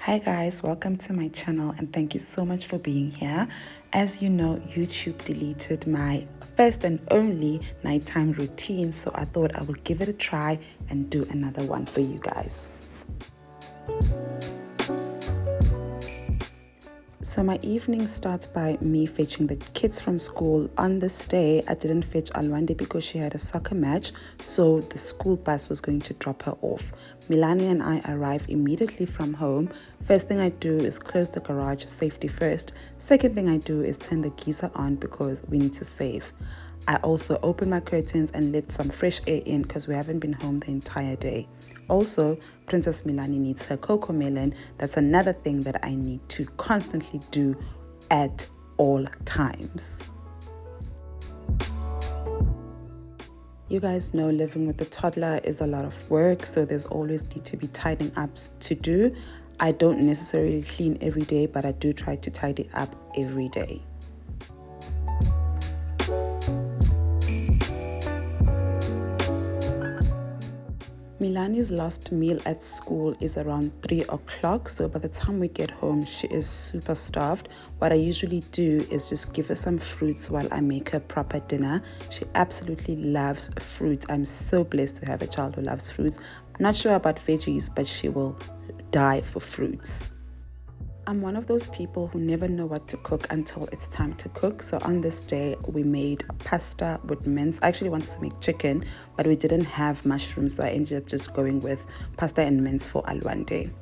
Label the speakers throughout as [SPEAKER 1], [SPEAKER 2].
[SPEAKER 1] Hi guys, welcome to my channel and thank you so much for being here. As you know, YouTube deleted my first and only nighttime routine, so I thought I would give it a try and do another one for you guys. So my evening starts by me fetching the kids from school. On this day, I didn't fetch Alwande because she had a soccer match, so the school bus was going to drop her off. Milani and I arrive immediately from home. First thing I do is close the garage, safety first. Second thing I do is turn the geyser on because we need to save. I also open my curtains and let some fresh air in because we haven't been home the entire day. Also, Princess Milani needs her cocoa melon. That's another thing that I need to constantly do at all times. You guys know living with a toddler is a lot of work, so there's always need to be tidying up to do. I don't necessarily clean every day, but I do try to tidy up every day. Milani's last meal at school is around 3 o'clock, so by the time we get home, she is super starved. What I usually do is just give her some fruits while I make her proper dinner. She absolutely loves fruits. I'm so blessed to have a child who loves fruits. Not sure about veggies, but she will die for fruits. I'm one of those people who never know what to cook until it's time to cook. So on this day, we made pasta with mince. I actually wanted to make chicken, but we didn't have mushrooms, so I ended up just going with pasta and mince for Alwande.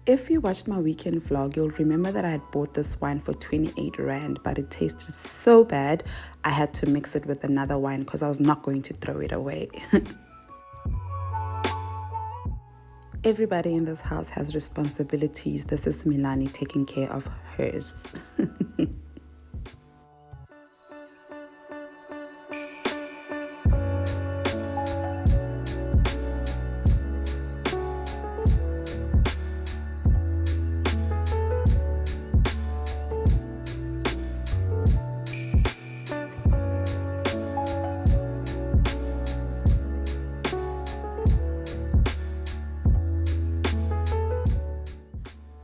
[SPEAKER 1] If you watched my weekend vlog, you'll remember that I had bought this wine for 28 Rand, but it tasted so bad, I had to mix it with another wine because I was not going to throw it away. Everybody in this house has responsibilities. This is Milani taking care of hers.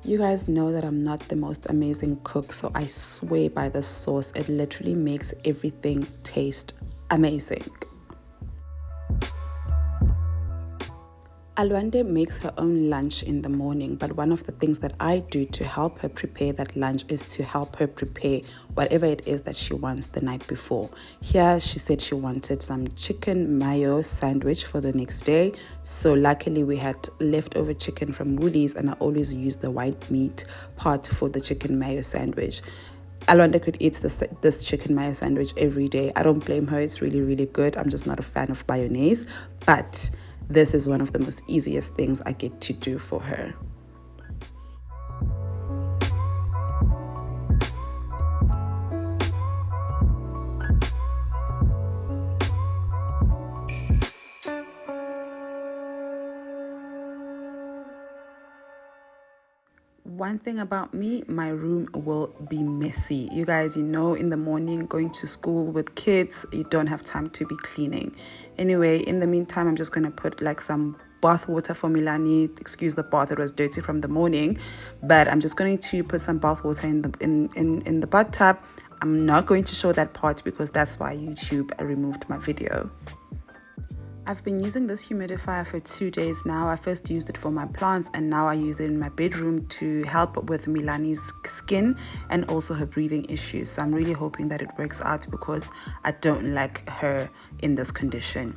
[SPEAKER 1] You guys know that I'm not the most amazing cook, so I swear by this sauce. It literally makes everything taste amazing. Alwande makes her own lunch in the morning, but one of the things that I do to help her prepare that lunch is to help her prepare whatever it is that she wants the night before. Here, she said she wanted some chicken mayo sandwich for the next day. So luckily we had leftover chicken from Woolies, and I always use the white meat part for the chicken mayo sandwich. Alwanda could eat this chicken mayo sandwich every day. I don't blame her. It's really, really good. I'm just not a fan of mayonnaise, but this is one of the most easiest things I get to do for her. One thing about me, my room will be messy. You guys, you know, in the morning going to school with kids, you don't have time to be cleaning. Anyway, in the meantime, I'm just going to put like some bath water for Milani. Excuse the bath, it was dirty from the morning, but I'm just going to put some bath water in the bathtub. I'm not going to show that part because that's why YouTube removed my video. I've been using this humidifier for 2 days now. I first used it for my plants and now I use it in my bedroom to help with Milani's skin and also her breathing issues. So I'm really hoping that it works out because I don't like her in this condition.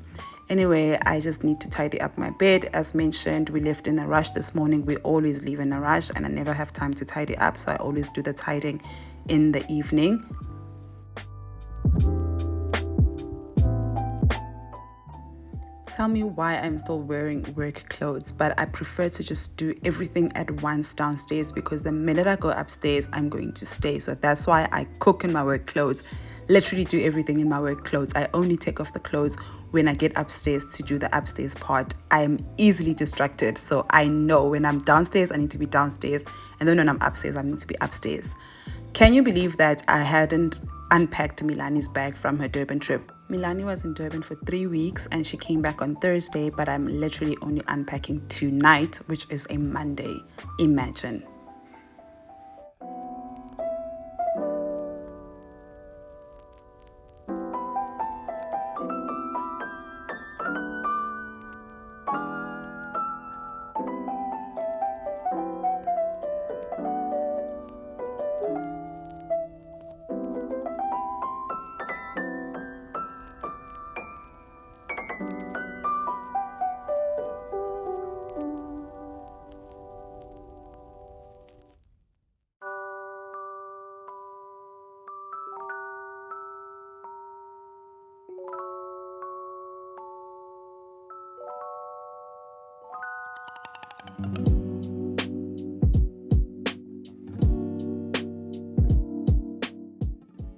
[SPEAKER 1] Anyway, I just need to tidy up my bed. As mentioned, we left in a rush this morning. We always leave in a rush and I never have time to tidy up. So I always do the tidying in the evening. Tell me why I'm still wearing work clothes, but I prefer to just do everything at once downstairs because the minute I go upstairs, I'm going to stay. So that's why I cook in my work clothes, literally do everything in my work clothes. I only take off the clothes when I get upstairs to do the upstairs part. I am easily distracted, so I know when I'm downstairs, I need to be downstairs, and then when I'm upstairs, I need to be upstairs. Can you believe that I hadn't unpacked Milani's bag from her Durban trip? Milani was in Durban for 3 weeks and she came back on Thursday, but I'm literally only unpacking tonight, which is a Monday. Imagine.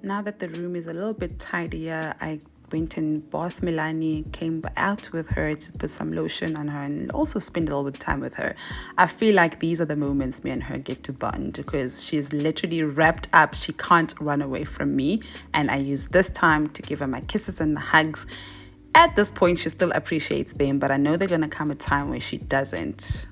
[SPEAKER 1] Now that the room is a little bit tidier, I went and bathed Milani, came out with her to put some lotion on her and also spend a little bit of time with her. I feel like these are the moments me and her get to bond because she's literally wrapped up. She can't run away from me. And I use this time to give her my kisses and hugs. At this point, she still appreciates them, but I know there's going to come a time where she doesn't.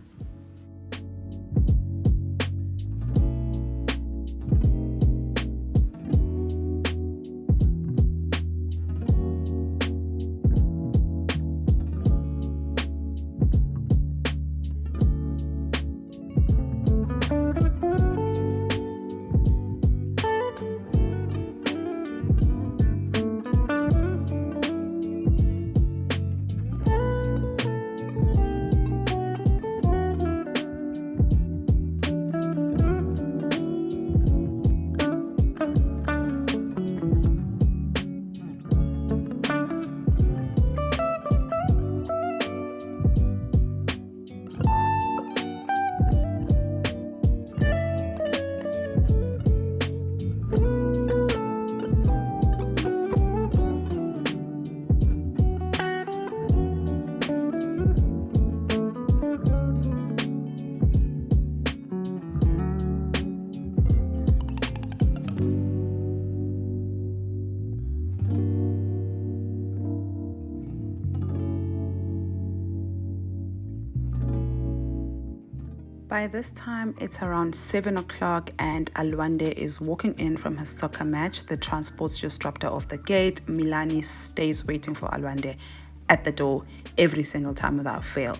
[SPEAKER 1] By this time, it's around 7 o'clock and Alwande is walking in from her soccer match. The transport's just dropped her off the gate. Milani stays waiting for Alwande at the door every single time without fail.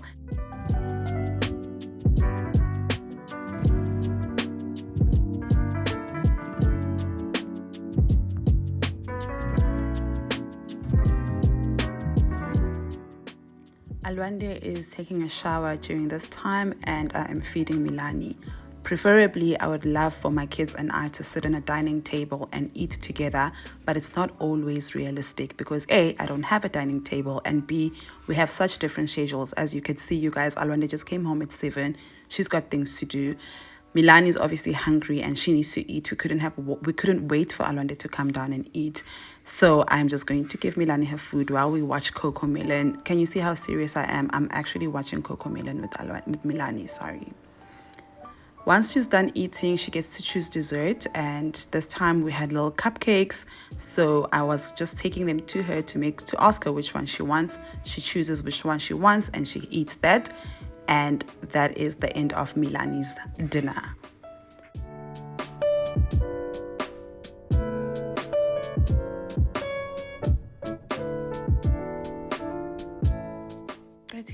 [SPEAKER 1] Alwande is taking a shower during this time and I am feeding Milani. Preferably, I would love for my kids and I to sit on a dining table and eat together, but it's not always realistic because A, I don't have a dining table, and B, we have such different schedules. As you could see, you guys, Alwande just came home at 7. She's got things to do. Milani is obviously hungry and she needs to eat. We couldn't wait for Alwande to come down and eat. So I'm just going to give Milani her food while we watch Coco Melon. Can you see how serious I am? I'm actually watching Coco Melon with Milani, sorry. Once she's done eating, she gets to choose dessert, and this time we had little cupcakes. So I was just taking them to her to ask her which one she wants. She chooses which one she wants and she eats that. And that is the end of Milani's dinner.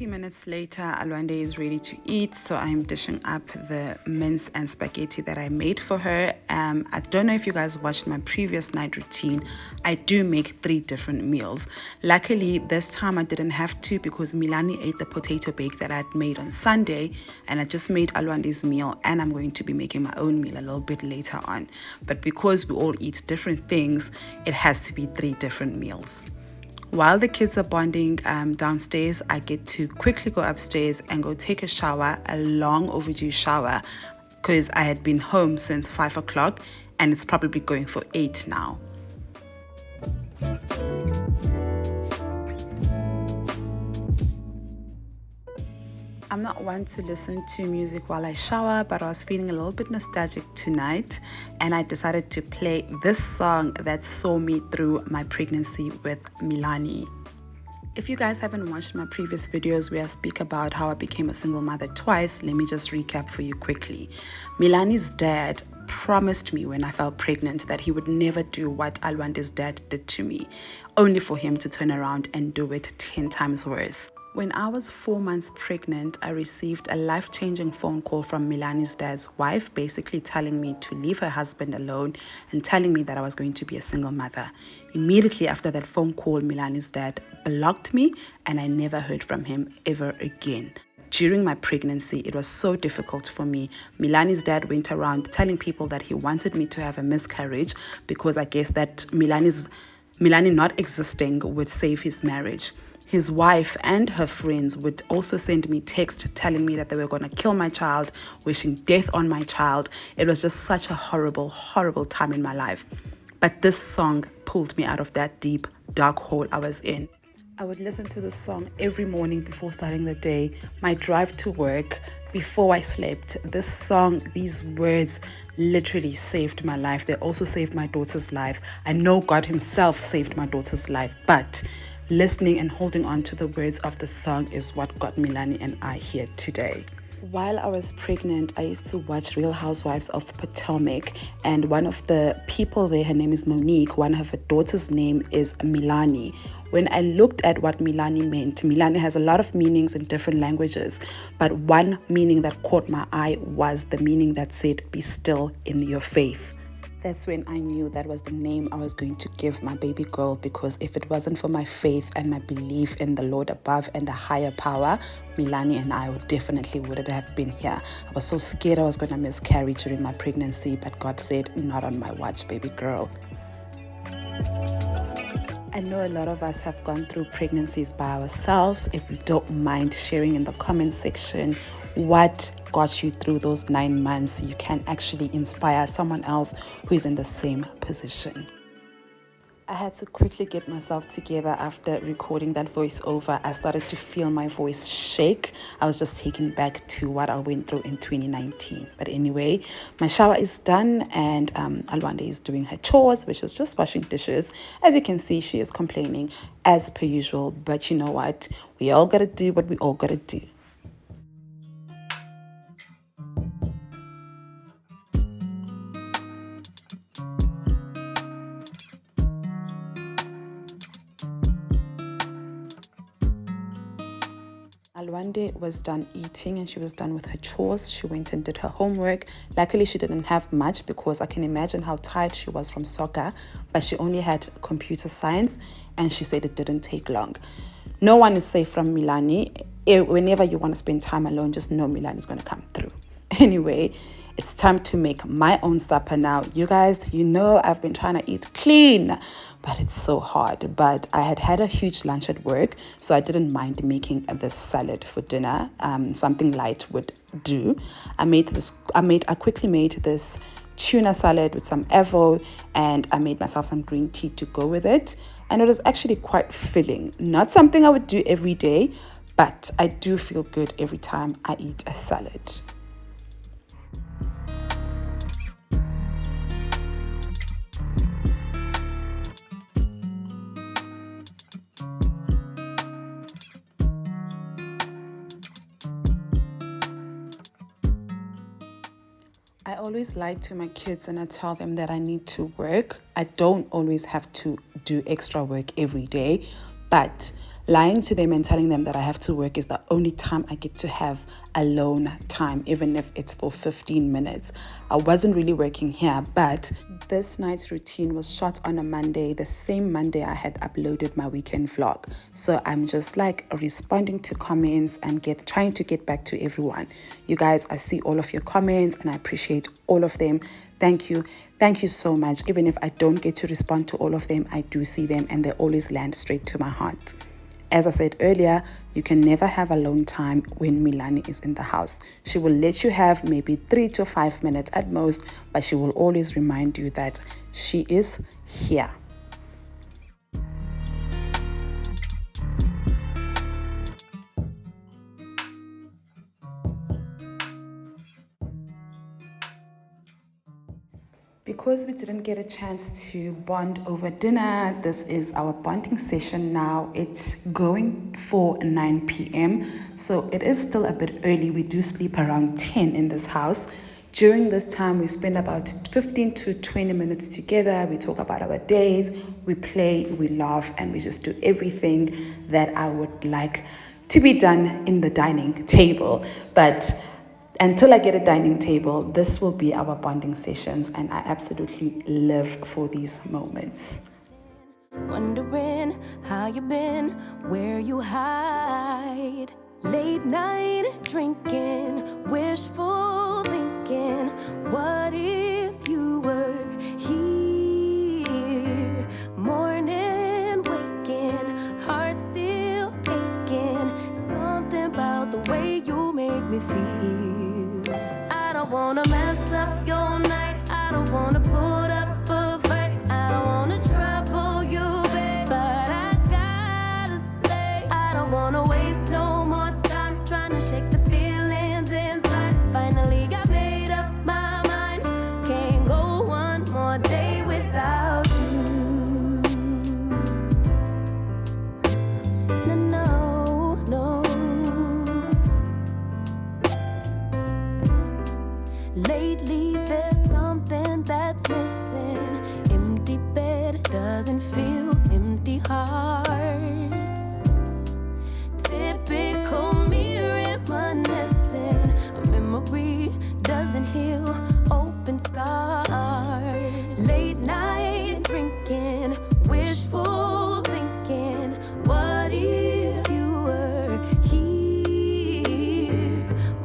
[SPEAKER 1] Minutes later, Alwande is ready to eat, so I'm dishing up the mince and spaghetti that I made for her. I don't know if you guys watched my previous night routine. I do make 3 different meals. Luckily, this time I didn't have to because Milani ate the potato bake that I'd made on Sunday, and I just made Alwande's meal, and I'm going to be making my own meal a little bit later on. But because we all eat different things, it has to be 3 different meals. While the kids are bonding downstairs, I get to quickly go upstairs and go take a shower, a long overdue shower, because I had been home since 5 o'clock and it's probably going for 8 now. I'm not one to listen to music while I shower, but I was feeling a little bit nostalgic tonight, and I decided to play this song that saw me through my pregnancy with Milani. If you guys haven't watched my previous videos where I speak about how I became a single mother twice, let me just recap for you quickly. Milani's dad promised me when I fell pregnant that he would never do what Alwande's dad did to me, only for him to turn around and do it 10 times worse. When I was 4 months pregnant, I received a life-changing phone call from Milani's dad's wife, basically telling me to leave her husband alone and telling me that I was going to be a single mother. Immediately after that phone call, Milani's dad blocked me and I never heard from him ever again. During my pregnancy, it was so difficult for me. Milani's dad went around telling people that he wanted me to have a miscarriage because I guess that Milani not existing would save his marriage. His wife and her friends would also send me texts telling me that they were going to kill my child, wishing death on my child. It was just such a horrible, horrible time in my life. But this song pulled me out of that deep, dark hole I was in. I would listen to this song every morning before starting the day, my drive to work, before I slept. This song, these words literally saved my life. They also saved my daughter's life. I know God himself saved my daughter's life, but listening and holding on to the words of the song is what got Milani and I here today. While I was pregnant, I used to watch Real Housewives of Potomac, and one of the people there, her name is Monique, one of her daughter's name is Milani. When I looked at what Milani meant, Milani has a lot of meanings in different languages, but one meaning that caught my eye was the meaning that said, "Be still in your faith." That's when I knew that was the name I was going to give my baby girl, because if it wasn't for my faith and my belief in the Lord above and the higher power, Milani and I definitely wouldn't have been here. I was so scared I was going to miscarry during my pregnancy, but God said, "Not on my watch, baby girl." I know a lot of us have gone through pregnancies by ourselves. If you don't mind sharing in the comment section what got you through those 9 months, you can actually inspire someone else who is in the same position. I had to quickly get myself together after recording that voiceover. I started to feel my voice shake. I was just taken back to what I went through in 2019. But anyway, my shower is done and Alwande is doing her chores, which is just washing dishes. As you can see, she is complaining as per usual. But you know what? We all got to do what we all got to do. Alwande was done eating and she was done with her chores. She went and did her homework. Luckily, she didn't have much because I can imagine how tired she was from soccer, but she only had computer science and she said it didn't take long. No one is safe from Milani. Whenever you want to spend time alone, just know Milani is going to come through. Anyway, it's time to make my own supper now. You guys, you know I've been trying to eat clean, but it's so hard. But I had a huge lunch at work, so I didn't mind making this salad for dinner. Something light would do. I quickly made this tuna salad with some avo, and I made myself some green tea to go with it. And it was actually quite filling. Not something I would do every day, but I do feel good every time I eat a salad. I always lie to my kids and I tell them that I need to work. I don't always have to do extra work every day, but lying to them and telling them that I have to work is the only time I get to have alone time, even if it's for 15 minutes. I wasn't really working here, but this night's routine was shot on a Monday, the same Monday I had uploaded my weekend vlog. So I'm just like responding to comments and trying to get back to everyone. You guys, I see all of your comments and I appreciate all of them. Thank you. Thank you so much. Even if I don't get to respond to all of them, I do see them and they always land straight to my heart. As I said earlier, you can never have alone time when Milani is in the house. She will let you have maybe 3 to 5 minutes at most, but she will always remind you that she is here. Because we didn't get a chance to bond over dinner, this is our bonding session now. It's going for 9 p.m. So it is still a bit early. We do sleep around 10 in this house. During this time, we spend about 15 to 20 minutes together. We talk about our days, we play, we laugh, and we just do everything that I would like to be done in the dining table. But until I get a dining table, this will be our bonding sessions, and I absolutely live for these moments.
[SPEAKER 2] Wondering how you been, where you hide. Late night drinking, wishful thinking. What if you were here? Morning waking, heart still aching. Something about the way you make me feel. I don't wanna mess up your night. I don't wanna put up a fight. I don't wanna trouble you, babe. But I gotta say, I don't wanna waste no more time trying to shake the feelings inside. Finally got made up my mind. Can't go one more day without you. No, no, no. Lately there's something that's missing. Empty bed doesn't feel empty hearts. Typical me reminiscing. A memory doesn't heal open scars. Late night drinking, wishful thinking. What if you were here?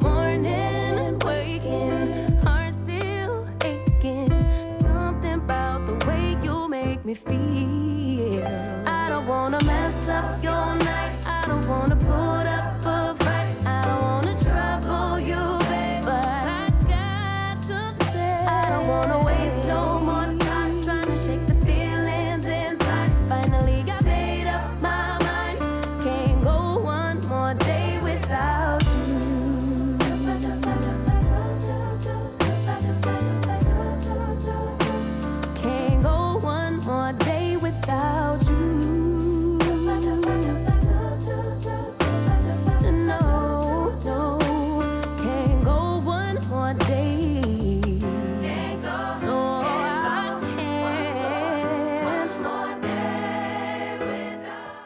[SPEAKER 2] Morning and waking, heart still aching. Something about the way you make me feel. I don't wanna mess up your night. I don't wanna put up a fight. I don't wanna trouble you, babe. But I got to say, I don't wanna waste no more time trying to shake the feelings inside. Finally got made up my mind. Can't go one more day without you. Can't go one more day without you. No, no, can't go one more day. No, I can't.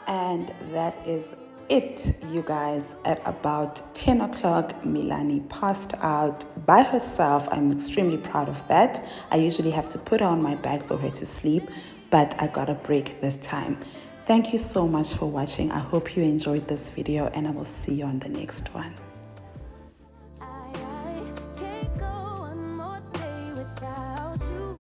[SPEAKER 1] And that is it, you guys. At about 10 o'clock, Milani passed out by herself. I'm extremely proud of that. I usually have to put her on my back for her to sleep, but I got a break this time. Thank you so much for watching. I hope you enjoyed this video, and I will see you on the next one.